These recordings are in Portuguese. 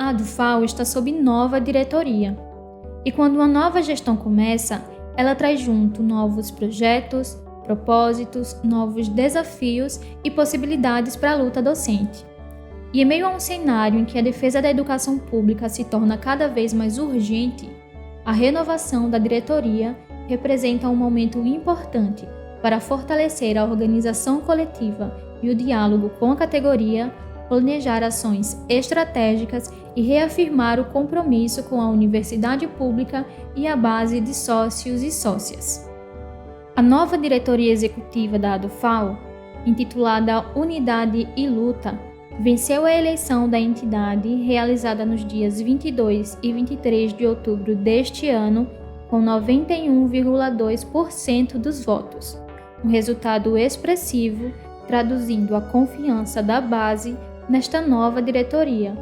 a ADUFAL está sob nova diretoria. E quando uma nova gestão começa, ela traz junto novos projetos, propósitos, novos desafios e possibilidades para a luta docente. E em meio a um cenário em que a defesa da educação pública se torna cada vez mais urgente, a renovação da diretoria representa um momento importante para fortalecer a organização coletiva e o diálogo com a categoria, planejar ações estratégicas e reafirmar o compromisso com a universidade pública e a base de sócios e sócias. A nova diretoria executiva da ADUFAL, intitulada Unidade e Luta, venceu a eleição da entidade realizada nos dias 22 e 23 de outubro deste ano com 91,2% dos votos, um resultado expressivo traduzindo a confiança da base nesta nova diretoria,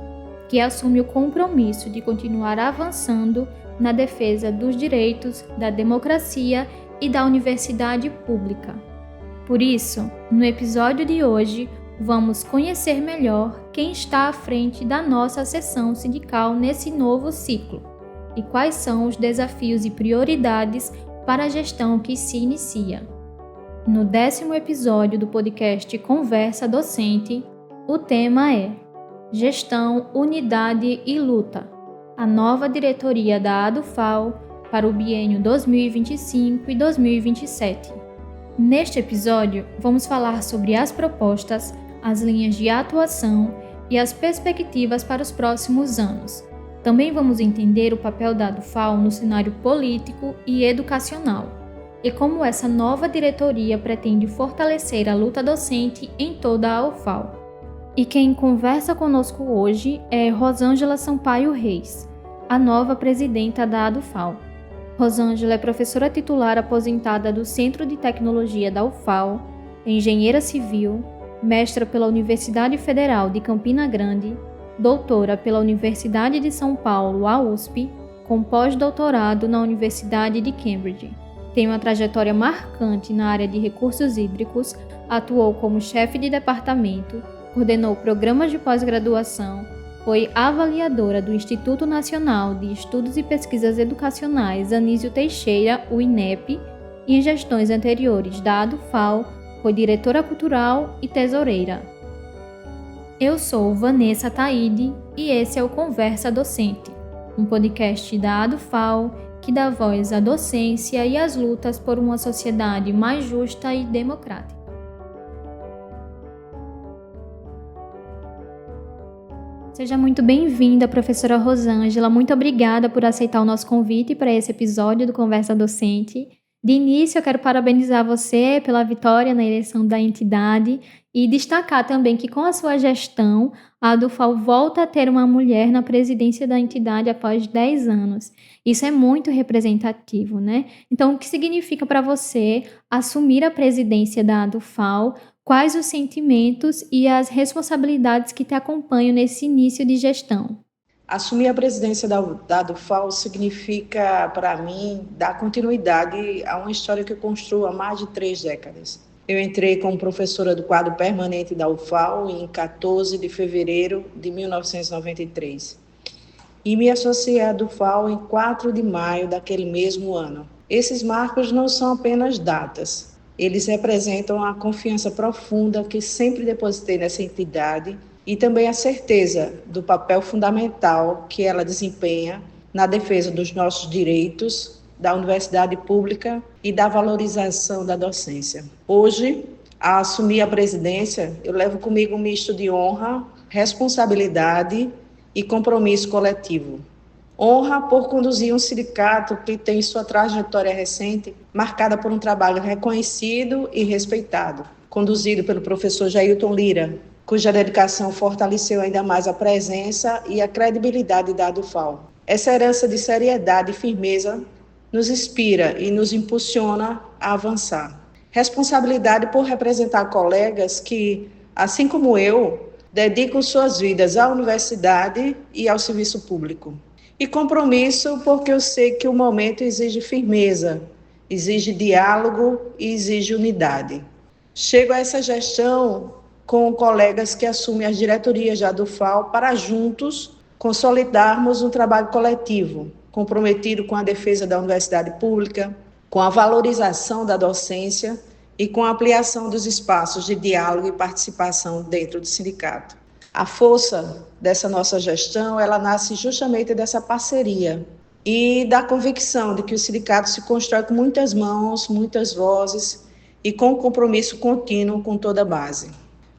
que assume o compromisso de continuar avançando na defesa dos direitos, da democracia e da universidade pública. Por isso, no episódio de hoje, vamos conhecer melhor quem está à frente da nossa seção sindical nesse novo ciclo e quais são os desafios e prioridades para a gestão que se inicia. No 10º episódio do podcast Conversa Docente, o tema é Gestão, Unidade e Luta, a nova diretoria da ADUFAL para o biênio 2025 e 2027. Neste episódio, vamos falar sobre as propostas, as linhas de atuação e as perspectivas para os próximos anos. Também vamos entender o papel da ADUFAL no cenário político e educacional e como essa nova diretoria pretende fortalecer a luta docente em toda a UFAL. E quem conversa conosco hoje é Rosângela Sampaio Reis, a nova presidenta da ADUFAL. Rosângela é professora titular aposentada do Centro de Tecnologia da UFAL, engenheira civil, mestra pela Universidade Federal de Campina Grande, doutora pela Universidade de São Paulo, a USP, com pós-doutorado na Universidade de Cambridge. Tem uma trajetória marcante na área de recursos hídricos, atuou como chefe de departamento, coordenou programas de pós-graduação, foi avaliadora do Instituto Nacional de Estudos e Pesquisas Educacionais Anísio Teixeira, o INEP, e em gestões anteriores da ADUFAL, foi diretora cultural e tesoureira. Eu sou Vanessa Taide e esse é o Conversa Docente, um podcast da ADUFAL que dá voz à docência e às lutas por uma sociedade mais justa e democrática. Seja muito bem-vinda, professora Rosângela. Muito obrigada por aceitar o nosso convite para esse episódio do Conversa Docente. De início, eu quero parabenizar você pela vitória na eleição da entidade e destacar também que, com a sua gestão, a ADUFAL volta a ter uma mulher na presidência da entidade após 10 anos. Isso é muito representativo, né? Então, o que significa para você assumir a presidência da ADUFAL? Quais os sentimentos e as responsabilidades que te acompanham nesse início de gestão? Assumir a presidência da ADUFAL significa, para mim, dar continuidade a uma história que eu construo há mais de 3 décadas. Eu entrei como professora do quadro permanente da UFAL em 14 de fevereiro de 1993 e me associei à ADUFAL em 4 de maio daquele mesmo ano. Esses marcos não são apenas datas, eles representam a confiança profunda que sempre depositei nessa entidade e também a certeza do papel fundamental que ela desempenha na defesa dos nossos direitos, da universidade pública e da valorização da docência. Hoje, a assumir a presidência, eu levo comigo um misto de honra, responsabilidade e compromisso coletivo. Honra por conduzir um sindicato que tem sua trajetória recente marcada por um trabalho reconhecido e respeitado, conduzido pelo professor Jailton Lira, cuja dedicação fortaleceu ainda mais a presença e a credibilidade da ADUFAL. Essa herança de seriedade e firmeza nos inspira e nos impulsiona a avançar. Responsabilidade por representar colegas que, assim como eu, dedicam suas vidas à universidade e ao serviço público. E compromisso porque eu sei que o momento exige firmeza, exige diálogo e exige unidade. Chego a essa gestão com colegas que assumem as diretorias da ADUFAL para juntos consolidarmos um trabalho coletivo, comprometido com a defesa da universidade pública, com a valorização da docência e com a ampliação dos espaços de diálogo e participação dentro do sindicato. A força dessa nossa gestão, ela nasce justamente dessa parceria e da convicção de que o sindicato se constrói com muitas mãos, muitas vozes e com um compromisso contínuo com toda a base.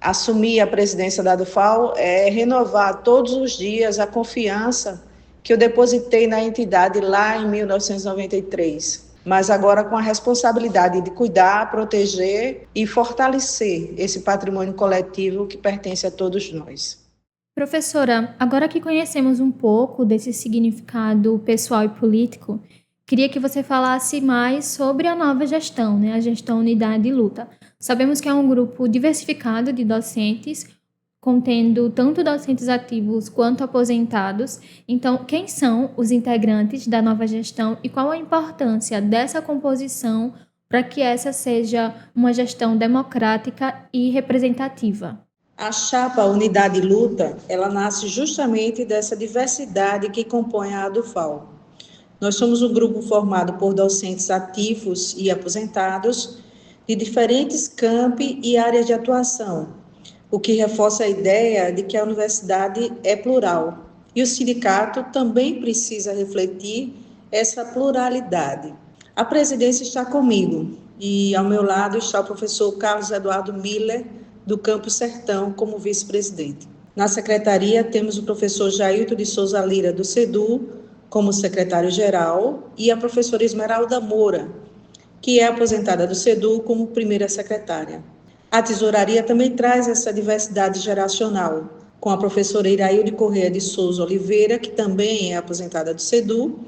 Assumir a presidência da ADUFAL é renovar todos os dias a confiança que eu depositei na entidade lá em 1993, mas agora com a responsabilidade de cuidar, proteger e fortalecer esse patrimônio coletivo que pertence a todos nós. Professora, agora que conhecemos um pouco desse significado pessoal e político, queria que você falasse mais sobre a nova gestão, a gestão Unidade e Luta. Sabemos que é um grupo diversificado de docentes, contendo tanto docentes ativos quanto aposentados. Então, quem são os integrantes da nova gestão e qual a importância dessa composição para que essa seja uma gestão democrática e representativa? A chapa Unidade e Luta, ela nasce justamente dessa diversidade que compõe a ADUFAL. Nós somos um grupo formado por docentes ativos e aposentados de diferentes campi e áreas de atuação, o que reforça a ideia de que a universidade é plural. E o sindicato também precisa refletir essa pluralidade. A presidência está comigo e ao meu lado está o professor Carlos Eduardo Miller, do Campus Sertão, como vice-presidente. Na secretaria temos o professor Jailton de Souza Lira, do CEDU, como secretário-geral, e a professora Esmeralda Moura, que é aposentada do CEDU, como primeira secretária. A tesouraria também traz essa diversidade geracional, com a professora Irailde Corrêa de Souza Oliveira, que também é aposentada do CEDU,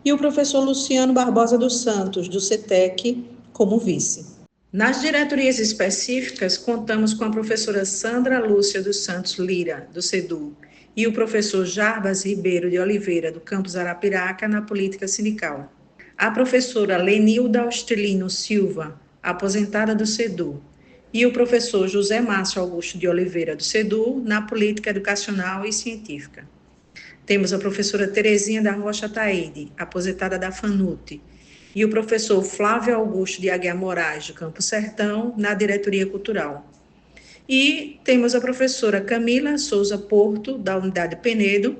e o professor Luciano Barbosa dos Santos, do CETEC, como vice. Nas diretorias específicas, contamos com a professora Sandra Lúcia dos Santos Lira, do CEDU, e o professor Jarbas Ribeiro de Oliveira, do Campus Arapiraca, na política sindical. A professora Lenilda Austelino Silva, aposentada do CEDU, e o professor José Márcio Augusto de Oliveira, do CEDU, na política educacional e científica. Temos a professora Terezinha da Rocha Taide, aposentada da FANUT, e o professor Flávio Augusto de Aguiar Moraes, do Campo Sertão, na diretoria cultural. E temos a professora Camila Souza Porto, da Unidade Penedo,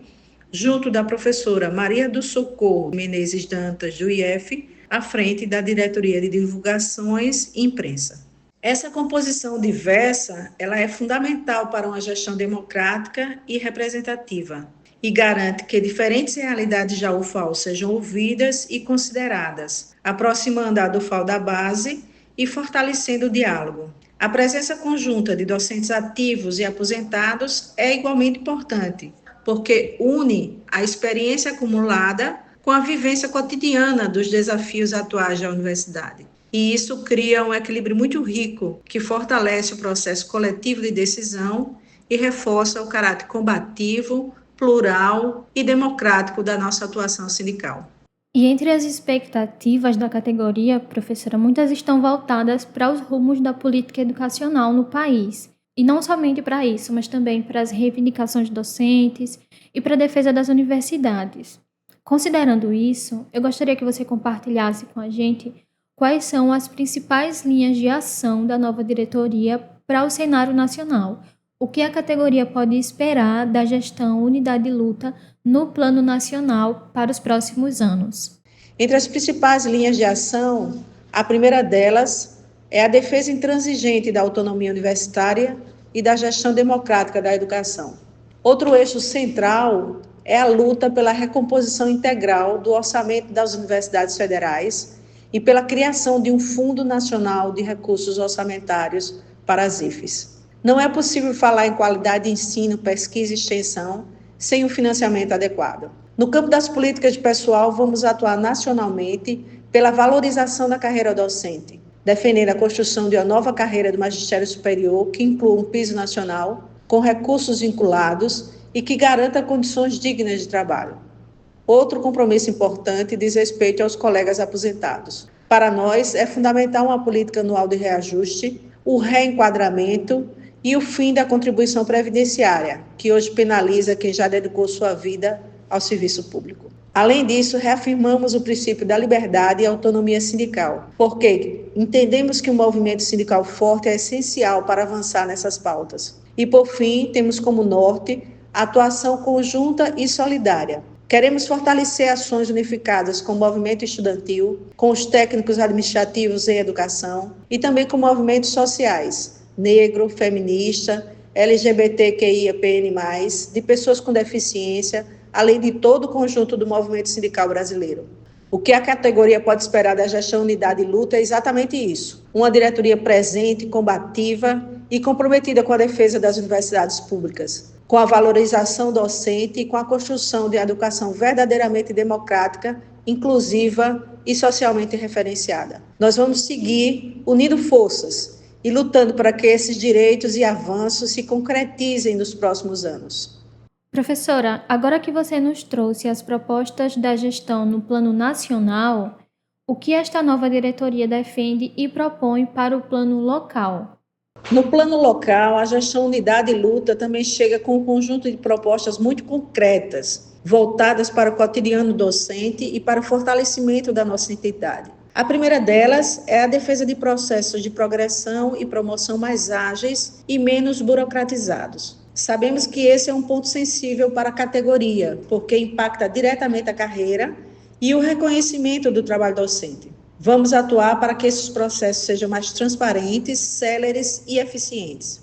junto da professora Maria do Socorro Menezes Dantas, do IF, à frente da diretoria de divulgações e imprensa. Essa composição diversa, ela é fundamental para uma gestão democrática e representativa, e garante que diferentes realidades da UFAL sejam ouvidas e consideradas, aproximando a UFAL da base e fortalecendo o diálogo. A presença conjunta de docentes ativos e aposentados é igualmente importante, porque une a experiência acumulada com a vivência cotidiana dos desafios atuais da universidade. E isso cria um equilíbrio muito rico, que fortalece o processo coletivo de decisão e reforça o caráter combativo, plural e democrático da nossa atuação sindical. E entre as expectativas da categoria, professora, muitas estão voltadas para os rumos da política educacional no país. E não somente para isso, mas também para as reivindicações docentes e para a defesa das universidades. Considerando isso, eu gostaria que você compartilhasse com a gente quais são as principais linhas de ação da nova diretoria para o cenário nacional. O que a categoria pode esperar da gestão Unidade e Luta no plano nacional para os próximos anos? Entre as principais linhas de ação, a primeira delas é a defesa intransigente da autonomia universitária e da gestão democrática da educação. Outro eixo central é a luta pela recomposição integral do orçamento das universidades federais e pela criação de um Fundo Nacional de Recursos Orçamentários para as IFES. Não é possível falar em qualidade de ensino, pesquisa e extensão sem o financiamento adequado. No campo das políticas de pessoal, vamos atuar nacionalmente pela valorização da carreira docente, defendendo a construção de uma nova carreira do magistério superior que inclua um piso nacional, com recursos vinculados e que garanta condições dignas de trabalho. Outro compromisso importante diz respeito aos colegas aposentados. Para nós, é fundamental uma política anual de reajuste, o reenquadramento e o fim da contribuição previdenciária, que hoje penaliza quem já dedicou sua vida ao serviço público. Além disso, reafirmamos o princípio da liberdade e autonomia sindical, porque entendemos que um movimento sindical forte é essencial para avançar nessas pautas. E, por fim, temos como norte a atuação conjunta e solidária. Queremos fortalecer ações unificadas com o movimento estudantil, com os técnicos administrativos em educação e também com movimentos sociais, negro, feminista, LGBTQIAPN+, de pessoas com deficiência, além de todo o conjunto do movimento sindical brasileiro. O que a categoria pode esperar da gestão Unidade e Luta é exatamente isso: uma diretoria presente, combativa e comprometida com a defesa das universidades públicas, com a valorização docente e com a construção de educação verdadeiramente democrática, inclusiva e socialmente referenciada. Nós vamos seguir unindo forças e lutando para que esses direitos e avanços se concretizem nos próximos anos. Professora, agora que você nos trouxe as propostas da gestão no plano nacional, o que esta nova diretoria defende e propõe para o plano local? No plano local, a gestão Unidade e Luta também chega com um conjunto de propostas muito concretas, voltadas para o cotidiano docente e para o fortalecimento da nossa entidade. A primeira delas é a defesa de processos de progressão e promoção mais ágeis e menos burocratizados. Sabemos que esse é um ponto sensível para a categoria, porque impacta diretamente a carreira e o reconhecimento do trabalho docente. Vamos atuar para que esses processos sejam mais transparentes, céleres e eficientes.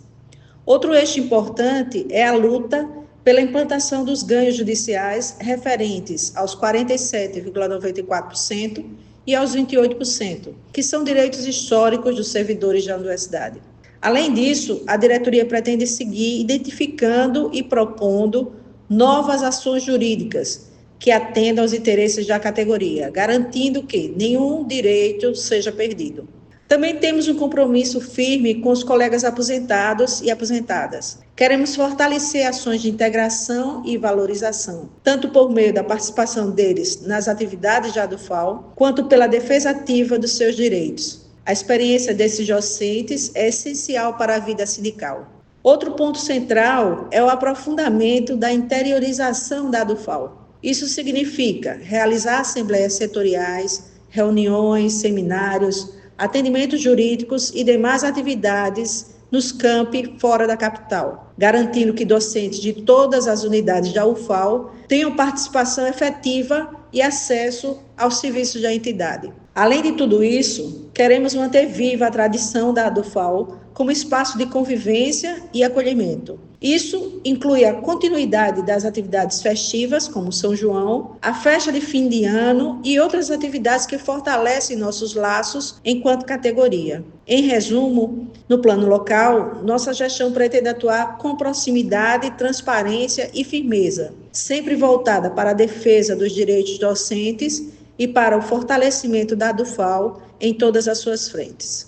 Outro eixo importante é a luta pela implantação dos ganhos judiciais referentes aos 47,94% e aos 28%, que são direitos históricos dos servidores da universidade. Além disso, a diretoria pretende seguir identificando e propondo novas ações jurídicas que atendam aos interesses da categoria, garantindo que nenhum direito seja perdido. Também temos um compromisso firme com os colegas aposentados e aposentadas. Queremos fortalecer ações de integração e valorização, tanto por meio da participação deles nas atividades da ADUFAL, quanto pela defesa ativa dos seus direitos. A experiência desses docentes é essencial para a vida sindical. Outro ponto central é o aprofundamento da interiorização da ADUFAL. Isso significa realizar assembleias setoriais, reuniões, seminários, atendimentos jurídicos e demais atividades nos campi fora da capital, garantindo que docentes de todas as unidades da UFAL tenham participação efetiva e acesso aos serviços da entidade. Além de tudo isso, queremos manter viva a tradição da ADUFAL como espaço de convivência e acolhimento. Isso inclui a continuidade das atividades festivas, como São João, a festa de fim de ano e outras atividades que fortalecem nossos laços enquanto categoria. Em resumo, no plano local, nossa gestão pretende atuar com proximidade, transparência e firmeza, sempre voltada para a defesa dos direitos docentes e para o fortalecimento da ADUFAL em todas as suas frentes.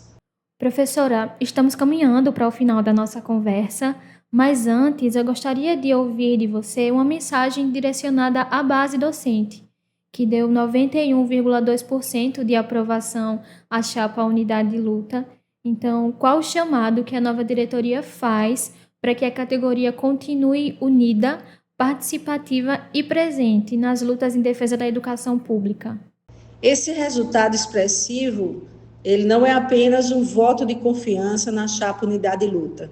Professora, estamos caminhando para o final da nossa conversa, mas antes eu gostaria de ouvir de você uma mensagem direcionada à base docente, que deu 91,2% de aprovação à chapa Unidade de Luta. Então, qual o chamado que a nova diretoria faz para que a categoria continue unida, participativa e presente nas lutas em defesa da educação pública? Esse resultado expressivo, ele não é apenas um voto de confiança na chapa Unidade e Luta.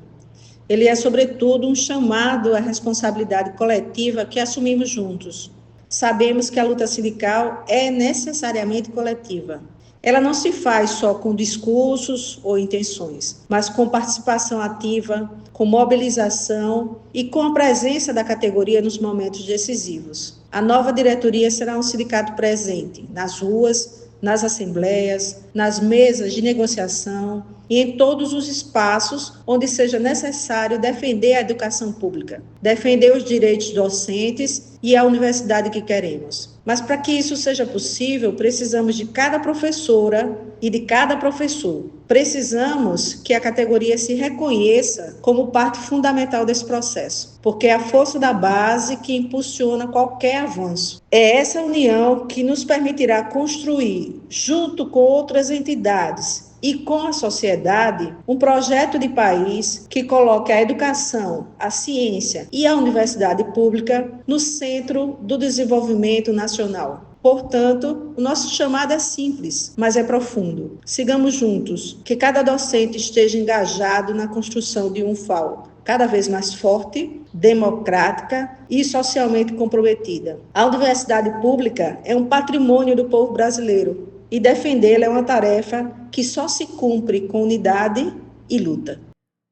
Ele é, sobretudo, um chamado à responsabilidade coletiva que assumimos juntos. Sabemos que a luta sindical é necessariamente coletiva. Ela não se faz só com discursos ou intenções, mas com participação ativa, com mobilização e com a presença da categoria nos momentos decisivos. A nova diretoria será um sindicato presente nas ruas, nas assembleias, nas mesas de negociação e em todos os espaços onde seja necessário defender a educação pública, defender os direitos docentes e a universidade que queremos. Mas para que isso seja possível, precisamos de cada professora e de cada professor. Precisamos que a categoria se reconheça como parte fundamental desse processo, porque é a força da base que impulsiona qualquer avanço. É essa união que nos permitirá construir, junto com outras entidades e com a sociedade um projeto de país que coloque a educação, a ciência e a universidade pública no centro do desenvolvimento nacional. Portanto, o nosso chamado é simples, mas é profundo. Sigamos juntos, que cada docente esteja engajado na construção de um FAO cada vez mais forte, democrática e socialmente comprometida. A universidade pública é um patrimônio do povo brasileiro e defendê-la é uma tarefa que só se cumpre com unidade e luta.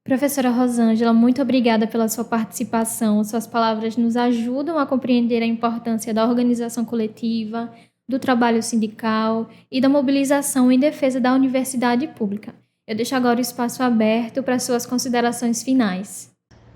Professora Rosângela, muito obrigada pela sua participação. Suas palavras nos ajudam a compreender a importância da organização coletiva, do trabalho sindical e da mobilização em defesa da universidade pública. Eu deixo agora o espaço aberto para suas considerações finais.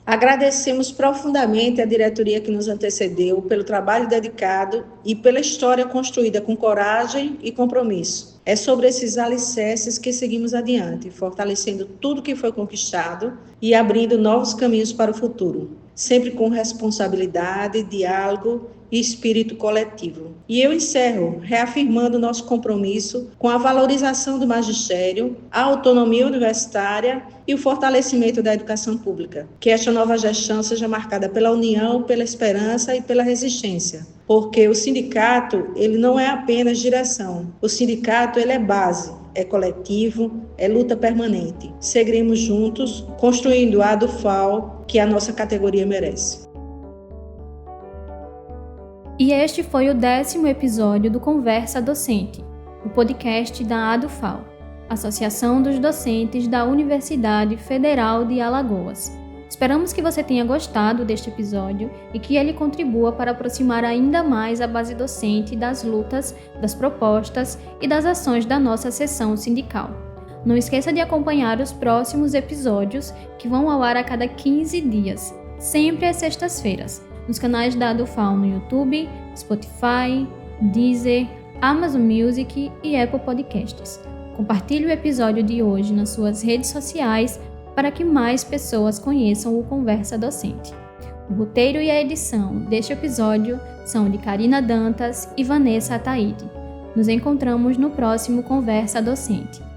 Agradecemos profundamente a diretoria que nos antecedeu pelo trabalho dedicado e pela história construída com coragem e compromisso. É sobre esses alicerces que seguimos adiante, fortalecendo tudo que foi conquistado e abrindo novos caminhos para o futuro, sempre com responsabilidade, diálogo e espírito coletivo. E eu encerro reafirmando nosso compromisso com a valorização do magistério, a autonomia universitária e o fortalecimento da educação pública. Que esta nova gestão seja marcada pela união, pela esperança e pela resistência. Porque o sindicato, ele não é apenas direção. O sindicato, ele é base, é coletivo, é luta permanente. Seguiremos juntos, construindo a ADUFAL que a nossa categoria merece. E este foi o 10º episódio do Conversa Docente, o podcast da ADUFAL, Associação dos Docentes da Universidade Federal de Alagoas. Esperamos que você tenha gostado deste episódio e que ele contribua para aproximar ainda mais a base docente das lutas, das propostas e das ações da nossa seção sindical. Não esqueça de acompanhar os próximos episódios, que vão ao ar a cada 15 dias, sempre às sextas-feiras, nos canais da ADUFAL no YouTube, Spotify, Deezer, Amazon Music e Apple Podcasts. Compartilhe o episódio de hoje nas suas redes sociais para que mais pessoas conheçam o Conversa Docente. O roteiro e a edição deste episódio são de Karina Dantas e Vanessa Ataíde. Nos encontramos no próximo Conversa Docente.